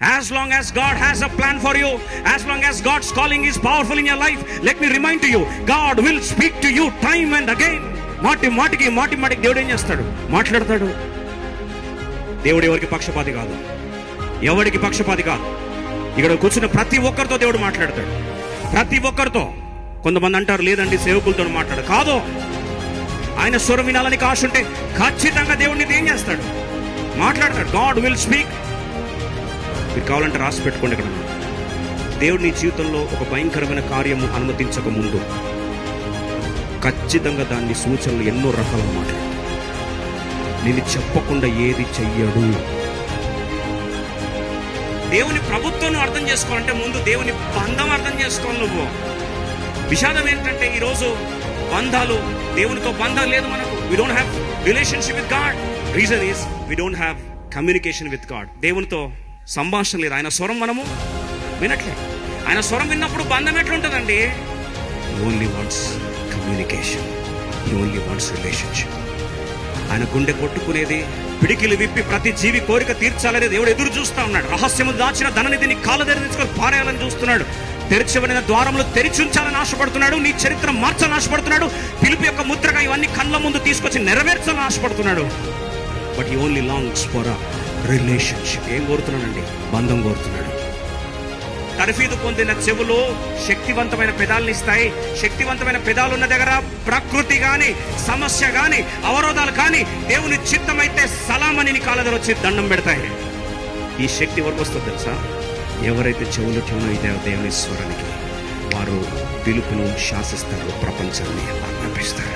As long as God has a plan for you, as long as God's calling is powerful in your life, let me remind to you, God will speak to you time and again. మాటికి దేవుడు ఏం చేస్తాడు? మాట్లాడతాడు. దేవుడు ఎవరికి పక్షపాతి కాదు, ఎవరికి పక్షపాతి కాదు. ఇక్కడ కూర్చున్న ప్రతి ఒక్కరితో దేవుడు మాట్లాడతాడు, ప్రతి ఒక్కరితో. కొంతమంది అంటారు లేదండి సేవకులతో మాట్లాడు. కాదు, ఆయన స్వరం వినాలని ఆశ ఉంటే ఖచ్చితంగా దేవుడిని ఏం చేస్తాడు? మాట్లాడతాడు. God will speak. మీరు కావాలంటే రాసి పెట్టుకోండి. ఇక్కడ దేవుడు నీ జీవితంలో ఒక భయంకరమైన కార్యము అనుమతించక ముందు ఖచ్చితంగా దాన్ని సూచనలు ఎన్నో రకాలుగా మాట్లాడతాడు. నేను చెప్పకుండా ఏది చెయ్యడు. దేవుని ప్రభుత్వం అర్థం చేసుకోవాలంటే ముందు దేవుని బంధం అర్థం చేసుకోవాలి నువ్వు. విషాదం ఏంటంటే ఈరోజు బంధాలు, దేవునితో బంధం లేదు మనకు. We don't have relationship with God. Reason is we don't have communication with God. దేవునితో సంభాషణ లేదు. ఆయన స్వరం మనము వినట్లేదు. ఆయన స్వరం విన్నప్పుడు బంధం ఎట్లుంటుందండి? హి ఓన్లీ వాంట్స్ కమ్యూనికేషన్, హి ఓన్లీ వాంట్స్ రిలేషన్షిప్. ఆయన గుండె కొట్టుకునేది, పిడికిలు విప్పి ప్రతి జీవి కోరిక తీర్చాలని దేవుడు ఎదురు చూస్తా ఉన్నాడు. రహస్యము దాచిన ధననిధిని కాళ్ళ తీసుకొని పారేయాలని చూస్తున్నాడు. తెరిచబడిన ద్వారములు తెరిచి ఉంచాలని ఆశపడుతున్నాడు. నీ చరిత్ర మార్చాలని ఆశపడుతున్నాడు. పిలుపు యొక్క ముద్రగా ఇవన్నీ కళ్ళ ముందు తీసుకొచ్చి నెరవేర్చాలని ఆశపడుతున్నాడు. But he only longs for a relationship. ఏం కోరుతున్నాడండి? బంధం కోరుతున్నాడు. తర్ఫీదు పొందిన చెవులు శక్తివంతమైన పెదాలను ఇస్తాయి. శక్తివంతమైన పెదాలు ఉన్న దగ్గర ప్రకృతి కానీ, సమస్య కానీ, అవరోధాలు కానీ దేవుని చిత్తమైతే సలామని నీ కాళ్ళ దగ్గర వచ్చి దండం పెడతాయి. ఈ శక్తి ఎవరికి వస్తుంది తెలుసా? ఎవరైతే చెవులు దేవుని స్వరానికి వారు పిలుపును శాసిస్తారు, ప్రపంచాన్ని ఆజ్ఞాపిస్తారు.